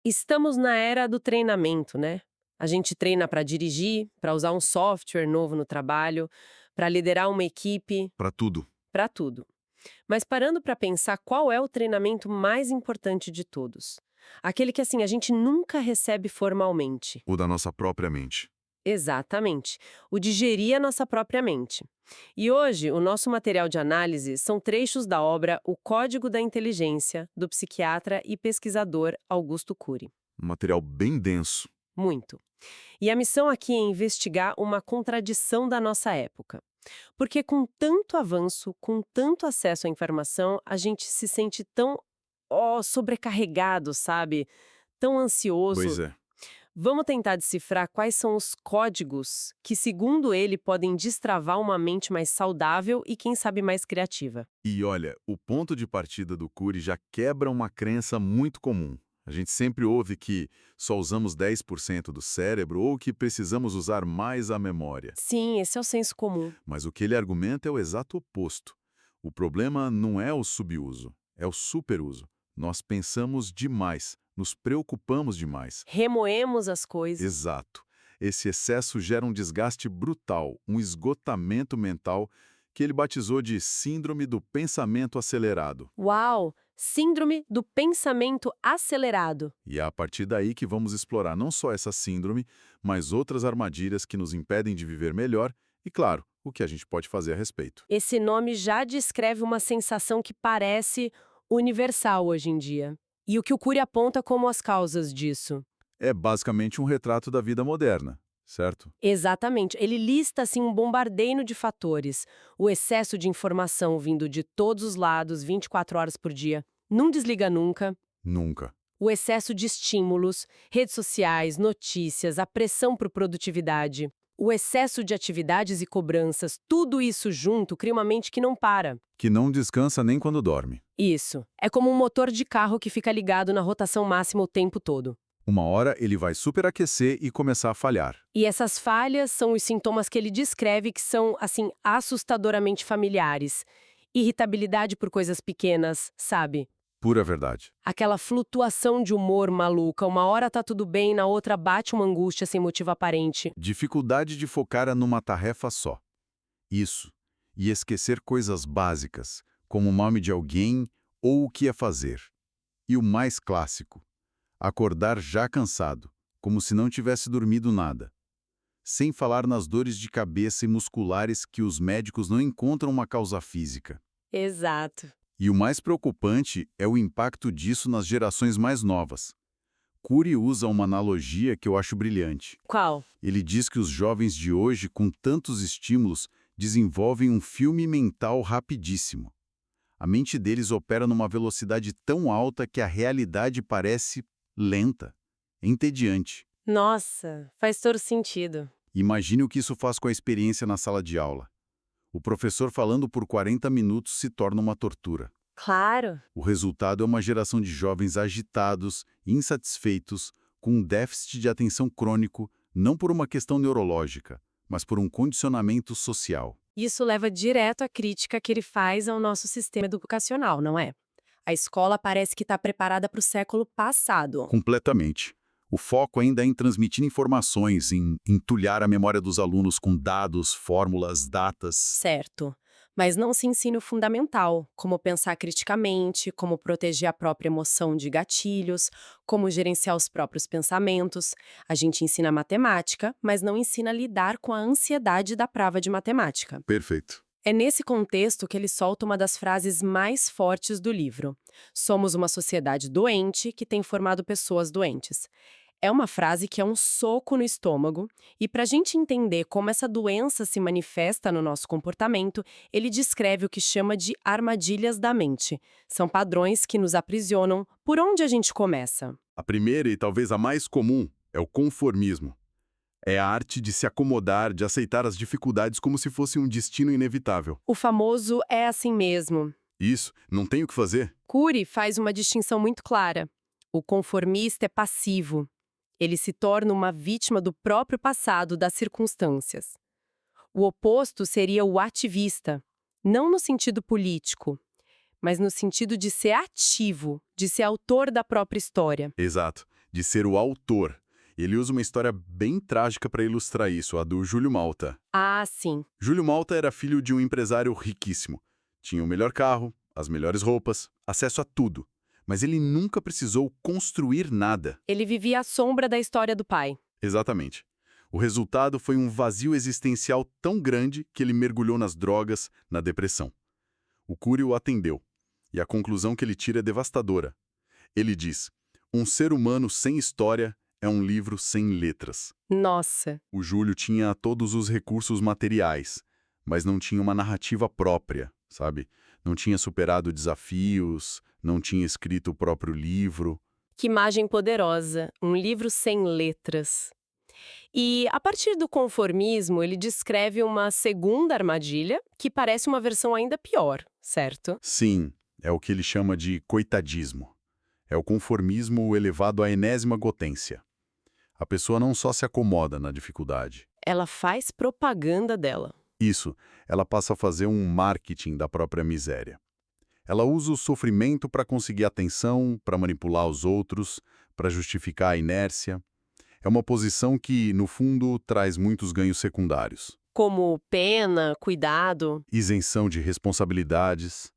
Estamos na era do treinamento, né? A gente treina para dirigir, para usar um software novo no trabalho, para liderar uma equipe, Para tudo. para tudo. Mas parando para pensar qual é o treinamento mais importante de todos? Aquele que assim a gente nunca recebe formalmente. O da nossa própria mente. Exatamente. O de gerir a nossa própria mente. E hoje, o nosso material de análise são trechos da obra O Código da Inteligência, do psiquiatra e pesquisador Augusto Cury. Um material bem denso. Muito. E a missão aqui é investigar uma contradição da nossa época. Porque com tanto avanço, com tanto acesso à informação, a gente se sente tão, sobrecarregado, sabe? Tão Pois ansioso. é. Vamos tentar decifrar quais são os códigos que, segundo ele, podem destravar uma mente mais saudável e, quem sabe, mais criativa. E olha, o ponto de partida do Cury já quebra uma crença muito comum. A gente sempre ouve que só usamos 10% do cérebro ou que precisamos usar mais a memória. Sim, esse é o senso comum. Mas o que ele argumenta é o exato oposto. O problema não é o subuso, é o superuso. Nós pensamos demais, nos preocupamos demais. Remoemos as coisas. Exato. Esse excesso gera um desgaste brutal, um esgotamento mental que ele batizou de síndrome do pensamento acelerado. Uau! Síndrome do pensamento acelerado. E é a partir daí que vamos explorar não só essa síndrome, mas outras armadilhas que nos impedem de viver melhor e, claro, o que a gente pode fazer a respeito. Esse nome já descreve uma sensação que parece universal hoje em dia. E o que o Cury aponta como as causas disso? É basicamente um retrato da vida moderna, certo? Exatamente. Ele lista assim um bombardeio de fatores. O excesso de informação vindo de todos os lados, 24 horas por dia. Não desliga nunca. Nunca. O excesso de estímulos, redes sociais, notícias, a pressão por produtividade. O excesso de atividades e cobranças, tudo isso junto cria uma mente que não para. Que não descansa nem quando dorme. Isso. É como um motor de carro que fica ligado na rotação máxima o tempo todo. Uma hora ele vai superaquecer e começar a falhar. E essas falhas são os sintomas que ele descreve que são, assim, assustadoramente familiares. Irritabilidade por coisas pequenas, sabe? Pura verdade. Aquela flutuação de humor maluca, uma hora tá tudo bem, na outra bate uma angústia sem motivo aparente. Dificuldade de focar numa tarefa só. Isso. E esquecer coisas básicas, como o nome de alguém ou o que ia fazer. E o mais clássico, acordar já cansado, como se não tivesse dormido nada. Sem falar nas dores de cabeça e musculares que os médicos não encontram uma causa física. Exato. E o mais preocupante é o impacto disso nas gerações mais novas. Cury usa uma analogia que eu acho brilhante. Qual? Ele diz que os jovens de hoje, com tantos estímulos, desenvolvem um filme mental rapidíssimo. A mente deles opera numa velocidade tão alta que a realidade parece lenta, entediante. Nossa, faz todo sentido. Imagine o que isso faz com a experiência na sala de aula. O professor falando por 40 minutos se torna uma tortura. Claro. O resultado é uma geração de jovens agitados, insatisfeitos, com um déficit de atenção crônico, não por uma questão neurológica, mas por um condicionamento social. Isso leva direto à crítica que ele faz ao nosso sistema educacional, não é? A escola parece que está preparada para o século passado. Completamente. O foco ainda é em transmitir informações, em entulhar a memória dos alunos com dados, fórmulas, datas. Certo. Mas não se ensina o fundamental, como pensar criticamente, como proteger a própria emoção de gatilhos, como gerenciar os próprios pensamentos. A gente ensina matemática, mas não ensina a lidar com a ansiedade da prova de matemática. Perfeito. É nesse contexto que ele solta uma das frases mais fortes do livro. Somos uma sociedade doente que tem formado pessoas doentes. É uma frase que é um soco no estômago, e para a gente entender como essa doença se manifesta no nosso comportamento, ele descreve o que chama de armadilhas da mente. São padrões que nos aprisionam. Por onde a gente começa? A primeira e talvez a mais comum é o conformismo. É a arte de se acomodar, de aceitar as dificuldades como se fosse um destino inevitável. O famoso é assim mesmo. Isso, não tem o que fazer. Cury faz uma distinção muito clara. O conformista é passivo. Ele se torna uma vítima do próprio passado, das circunstâncias. O oposto seria o ativista, não no sentido político, mas no sentido de ser ativo, de ser autor da própria história. Exato. de ser o autor. Ele usa uma história bem trágica para ilustrar isso, a do Júlio Malta. Ah, sim. Júlio Malta era filho de um empresário riquíssimo. Tinha o melhor carro, as melhores roupas, acesso a tudo. Mas ele nunca precisou construir nada. Ele vivia à sombra da história do pai. Exatamente. O resultado foi um vazio existencial tão grande que ele mergulhou nas drogas, na depressão. O Cury o atendeu, e a conclusão que ele tira é devastadora. Ele diz: um ser humano sem história é um livro sem letras. Nossa. O Júlio tinha todos os recursos materiais, mas não tinha uma narrativa própria, sabe? Não tinha superado desafios, não tinha escrito o próprio livro. Que imagem poderosa. Um livro sem letras. E, a partir do conformismo, ele descreve uma segunda armadilha, que parece uma versão ainda pior, certo? Sim, é o que ele chama de coitadismo. É o conformismo elevado à enésima potência. A pessoa não só se acomoda na dificuldade. Ela faz propaganda dela. Isso, ela passa a fazer um marketing da própria miséria. Ela usa o sofrimento para conseguir atenção, para manipular os outros, para justificar a inércia. É uma posição que, no fundo, traz muitos ganhos secundários. Como pena, cuidado. Isenção de responsabilidades.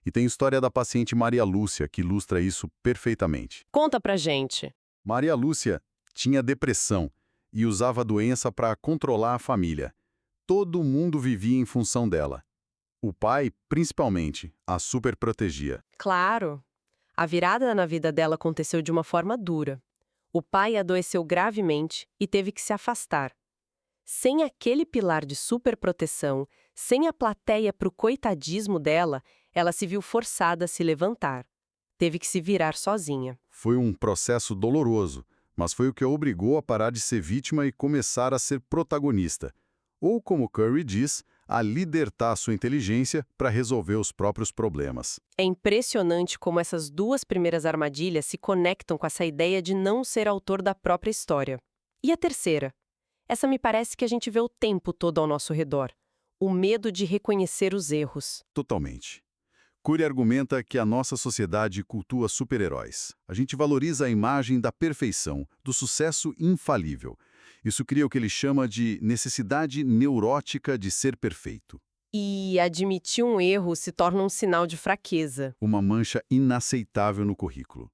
E tem a história da paciente Maria Lúcia, que ilustra isso perfeitamente. Conta pra gente. Maria Lúcia tinha depressão e usava a doença para controlar a família. Todo mundo vivia em função dela. O pai, principalmente, a superprotegia. Claro. A virada na vida dela aconteceu de uma forma dura. O pai adoeceu gravemente e teve que se afastar. Sem aquele pilar de superproteção, sem a plateia pro coitadismo dela, ela se viu forçada a se levantar. Teve que se virar sozinha. Foi um processo doloroso, mas foi o que a obrigou a parar de ser vítima e começar a ser protagonista. Ou, como Curry diz, a libertar sua inteligência para resolver os próprios problemas. É impressionante como essas duas primeiras armadilhas se conectam com essa ideia de não ser autor da própria história. E a terceira? Essa me parece que a gente vê o tempo todo ao nosso redor. O medo de reconhecer os erros. Totalmente. Cury argumenta que a nossa sociedade cultua super-heróis. A gente valoriza a imagem da perfeição, do sucesso infalível. Isso cria o que ele chama de necessidade neurótica de ser perfeito. E admitir um erro se torna um sinal de fraqueza. Uma mancha inaceitável no currículo.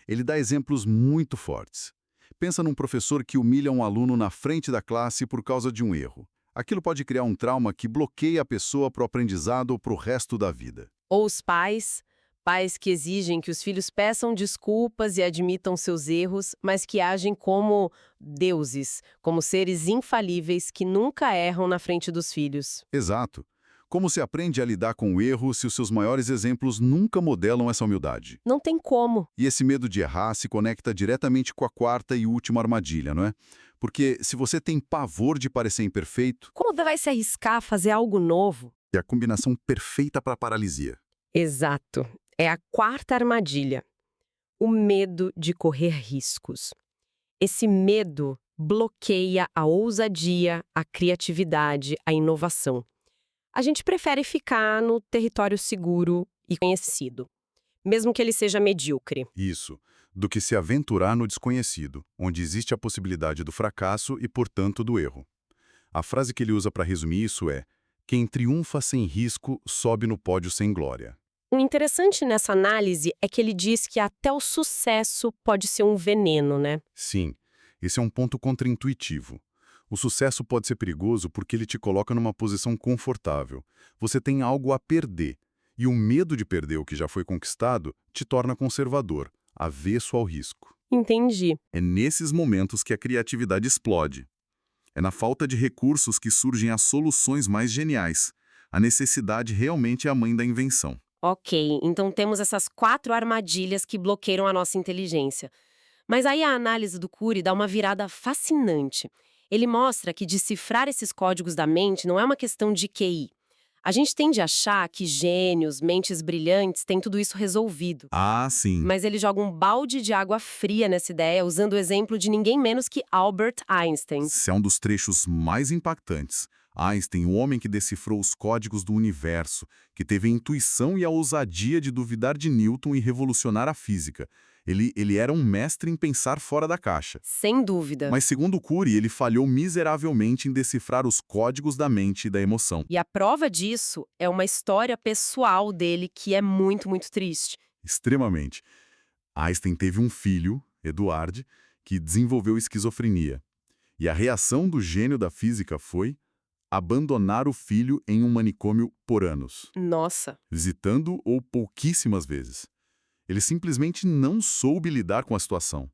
Ele dá exemplos muito fortes. Pensa num professor que humilha um aluno na frente da classe por causa de um erro. Aquilo pode criar um trauma que bloqueia a pessoa para o aprendizado ou para o resto da vida. Ou os pais que exigem que os filhos peçam desculpas e admitam seus erros, mas que agem como deuses, como seres infalíveis que nunca erram na frente dos filhos. Exato. Como se aprende a lidar com o erro se os seus maiores exemplos nunca modelam essa humildade? Não tem como. E esse medo de errar se conecta diretamente com a quarta e última armadilha, não é? Porque se você tem pavor de parecer imperfeito, Como vai se arriscar a fazer algo novo? é a combinação perfeita para a paralisia. Exato. É a quarta armadilha. O medo de correr riscos. Esse medo bloqueia a ousadia, a criatividade, a inovação. A gente prefere ficar no território seguro e conhecido, mesmo que ele seja medíocre. Isso, do que se aventurar no desconhecido, onde existe a possibilidade do fracasso e, portanto, do erro. A frase que ele usa para resumir isso é: quem triunfa sem risco sobe no pódio sem glória. O interessante nessa análise é que ele diz que até o sucesso pode ser um veneno, né? Sim, esse é um ponto contraintuitivo. O sucesso pode ser perigoso porque ele te coloca numa posição confortável. Você tem algo a perder. E o medo de perder o que já foi conquistado te torna conservador, avesso ao risco. Entendi. É nesses momentos que a criatividade explode. É na falta de recursos que surgem as soluções mais geniais. A necessidade realmente é a mãe da invenção. Ok, então temos essas 4 armadilhas que bloqueiam a nossa inteligência. Mas aí a análise do Cury dá uma virada fascinante. Ele mostra que decifrar esses códigos da mente não é uma questão de QI. A gente tende a achar que gênios, mentes brilhantes têm tudo isso resolvido. Ah, sim. Mas ele joga um balde de água fria nessa ideia, usando o exemplo de ninguém menos que Albert Einstein. Esse é um dos trechos mais impactantes. Einstein, o homem que decifrou os códigos do universo, que teve a intuição e a ousadia de duvidar de Newton e revolucionar a física. Ele era um mestre em pensar fora da caixa. Sem dúvida. Mas, segundo Cury, ele falhou miseravelmente em decifrar os códigos da mente e da emoção. E a prova disso é uma história pessoal dele que é muito, muito triste. Extremamente. Einstein teve um filho, Eduard, que desenvolveu esquizofrenia. E a reação do gênio da física foi abandonar o filho em um manicômio por anos, Nossa. visitando-o pouquíssimas vezes. Ele simplesmente não soube lidar com a situação.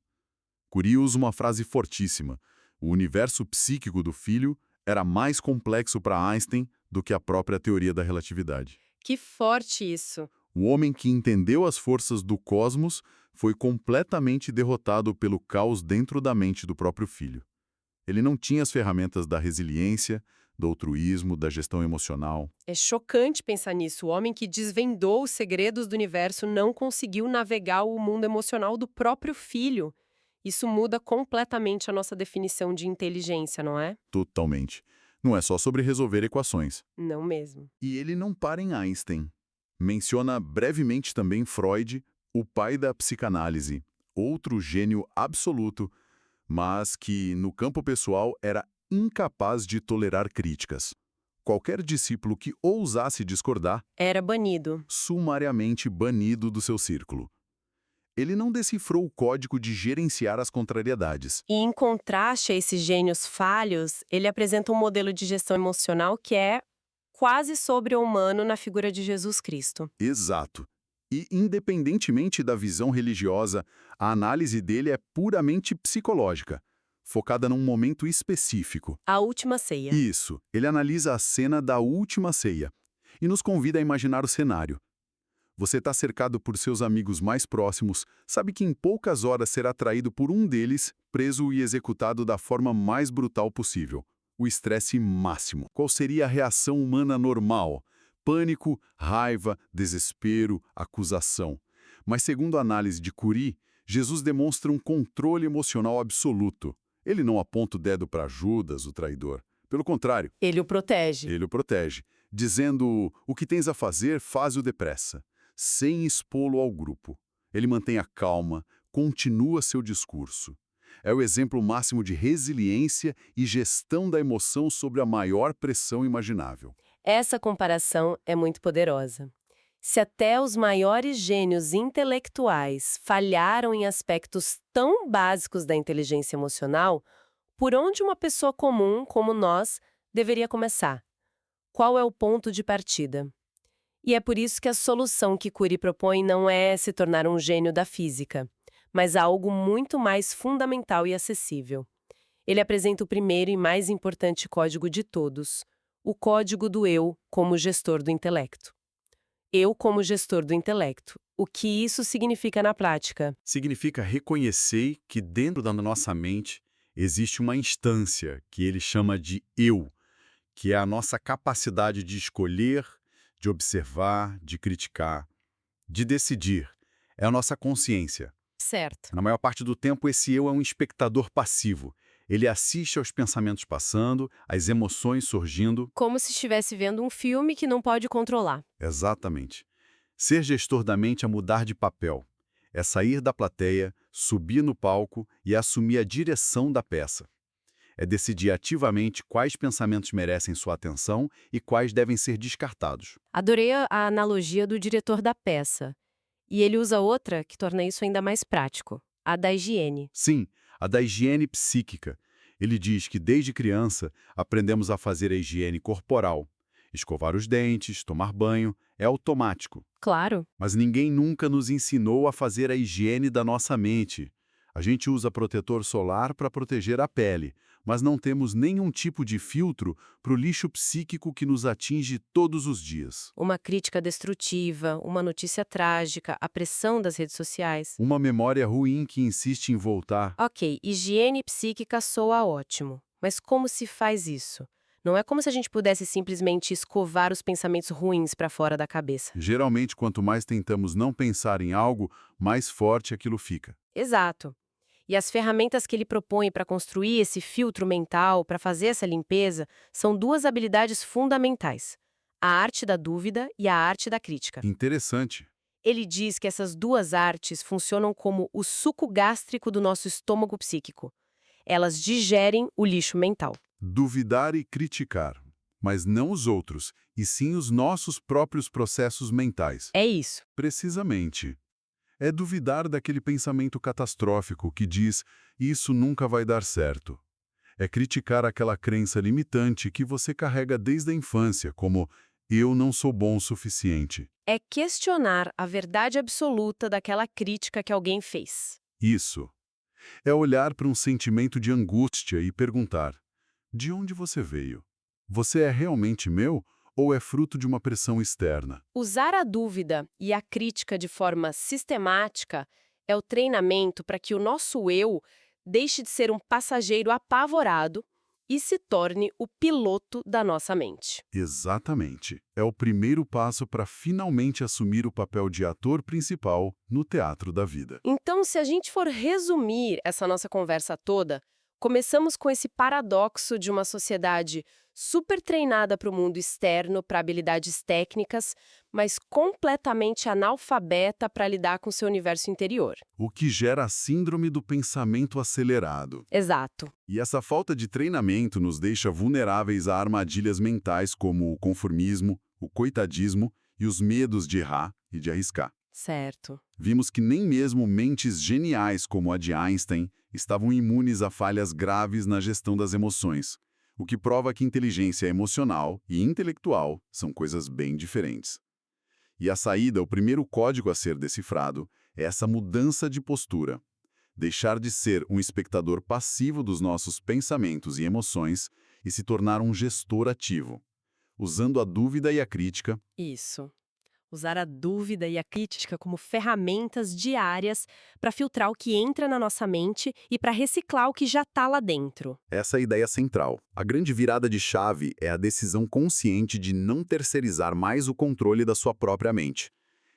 Curie usa uma frase fortíssima. O universo psíquico do filho era mais complexo para Einstein do que a própria teoria da relatividade. Que forte isso. O homem que entendeu as forças do cosmos foi completamente derrotado pelo caos dentro da mente do próprio filho. Ele não tinha as ferramentas da resiliência, do altruísmo, da gestão emocional. É chocante pensar nisso. O homem que desvendou os segredos do universo não conseguiu navegar o mundo emocional do próprio filho. Isso muda completamente a nossa definição de inteligência, não é? Totalmente. Não é só sobre resolver equações. Não mesmo. E ele não para em Einstein. Menciona brevemente também Freud, o pai da psicanálise, outro gênio absoluto, mas que, no campo pessoal, era incapaz de tolerar críticas. Qualquer discípulo que ousasse discordar, Era banido. sumariamente banido do seu círculo. Ele não decifrou o código de gerenciar as contrariedades. E em contraste a esses gênios falhos, ele apresenta um modelo de gestão emocional que é quase sobre-humano na figura de Jesus Cristo. Exato. E, independentemente da visão religiosa, a análise dele é puramente psicológica, focada num momento específico. A última ceia. Isso, ele analisa a cena da última ceia e nos convida a imaginar o cenário. Você está cercado por seus amigos mais próximos, sabe que em poucas horas será traído por um deles, preso e executado da forma mais brutal possível. O estresse máximo. Qual seria a reação humana normal? Pânico, raiva, desespero, acusação. Mas segundo a análise de Curie, Jesus demonstra um controle emocional absoluto. Ele não aponta o dedo para Judas, o traidor. Pelo contrário, Ele o protege. ele o protege, dizendo: o que tens a fazer, faz-o depressa, sem expô-lo ao grupo. Ele mantém a calma, continua seu discurso. É o exemplo máximo de resiliência e gestão da emoção sobre a maior pressão imaginável. Essa comparação é muito poderosa. Se até os maiores gênios intelectuais falharam em aspectos tão básicos da inteligência emocional, por onde uma pessoa comum, como nós, deveria começar? Qual é o ponto de partida? E é por isso que a solução que Curie propõe não é se tornar um gênio da física, mas algo muito mais fundamental e acessível. Ele apresenta o primeiro e mais importante código de todos, o código do eu como gestor do intelecto. Eu como gestor do intelecto. O que isso significa na prática? Significa reconhecer que dentro da nossa mente existe uma instância que ele chama de eu, que é a nossa capacidade de escolher, de observar, de criticar, de decidir. É a nossa consciência. Certo. Na maior parte do tempo, esse eu é um espectador passivo. Ele assiste aos pensamentos passando, às emoções surgindo. Como se estivesse vendo um filme que não pode controlar. Exatamente. Ser gestor da mente é mudar de papel. É sair da plateia, subir no palco e assumir a direção da peça. É decidir ativamente quais pensamentos merecem sua atenção e quais devem ser descartados. Adorei a analogia do diretor da peça. E ele usa outra que torna isso ainda mais prático, a da higiene. Sim, a da higiene psíquica. Ele diz que desde criança aprendemos a fazer a higiene corporal. Escovar os dentes, tomar banho, é automático. Claro. Mas ninguém nunca nos ensinou a fazer a higiene da nossa mente. A gente usa protetor solar para proteger a pele, mas não temos nenhum tipo de filtro para o lixo psíquico que nos atinge todos os dias. Uma crítica destrutiva, uma notícia trágica, a pressão das redes sociais. Uma memória ruim que insiste em voltar. Ok, higiene psíquica soa ótimo. Mas como se faz isso? Não é como se a gente pudesse simplesmente escovar os pensamentos ruins para fora da cabeça. Geralmente, quanto mais tentamos não pensar em algo, mais forte aquilo fica. Exato. E as ferramentas que ele propõe para construir esse filtro mental, para fazer essa limpeza, são duas habilidades fundamentais: a arte da dúvida e a arte da crítica. Interessante. Ele diz que essas duas artes funcionam como o suco gástrico do nosso estômago psíquico. Elas digerem o lixo mental. Duvidar e criticar, mas não os outros, e sim os nossos próprios processos mentais. É isso. Precisamente. É duvidar daquele pensamento catastrófico que diz isso nunca vai dar certo. É criticar aquela crença limitante que você carrega desde a infância, como eu não sou bom o suficiente. É questionar a verdade absoluta daquela crítica que alguém fez. Isso. É olhar para um sentimento de angústia e perguntar: de onde você veio? Você é realmente meu ou é fruto de uma pressão externa? Usar a dúvida e a crítica de forma sistemática é o treinamento para que o nosso eu deixe de ser um passageiro apavorado e se torne o piloto da nossa mente. Exatamente. É o primeiro passo para finalmente assumir o papel de ator principal no teatro da vida. Então, se a gente for resumir essa nossa conversa toda, começamos com esse paradoxo de uma sociedade super treinada para o mundo externo, para habilidades técnicas, mas completamente analfabeta para lidar com seu universo interior. O que gera a síndrome do pensamento acelerado. Exato. E essa falta de treinamento nos deixa vulneráveis a armadilhas mentais como o conformismo, o coitadismo e os medos de errar e de arriscar. Certo. Vimos que nem mesmo mentes geniais como a de Einstein estavam imunes a falhas graves na gestão das emoções, o que prova que inteligência emocional e intelectual são coisas bem diferentes. E a saída, o primeiro código a ser decifrado, é essa mudança de postura. Deixar de ser um espectador passivo dos nossos pensamentos e emoções e se tornar um gestor ativo, usando a dúvida e a crítica. Isso. Usar a dúvida e a crítica como ferramentas diárias para filtrar o que entra na nossa mente e para reciclar o que já está lá dentro. Essa é a ideia central. A grande virada de chave é a decisão consciente de não terceirizar mais o controle da sua própria mente.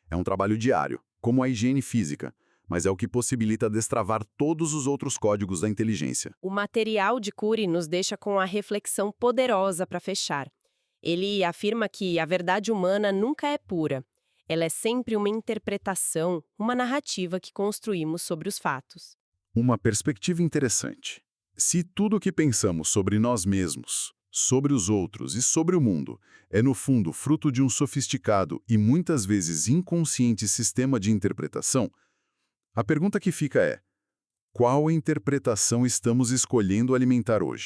É um trabalho diário, como a higiene física, mas é o que possibilita destravar todos os outros códigos da inteligência. O material de Cury nos deixa com a reflexão poderosa para fechar. Ele afirma que a verdade humana nunca é pura. Ela é sempre uma interpretação, uma narrativa que construímos sobre os fatos. Uma perspectiva interessante. Se tudo o que pensamos sobre nós mesmos, sobre os outros e sobre o mundo é, no fundo, fruto de um sofisticado e muitas vezes inconsciente sistema de interpretação, a pergunta que fica é: qual interpretação estamos escolhendo alimentar hoje?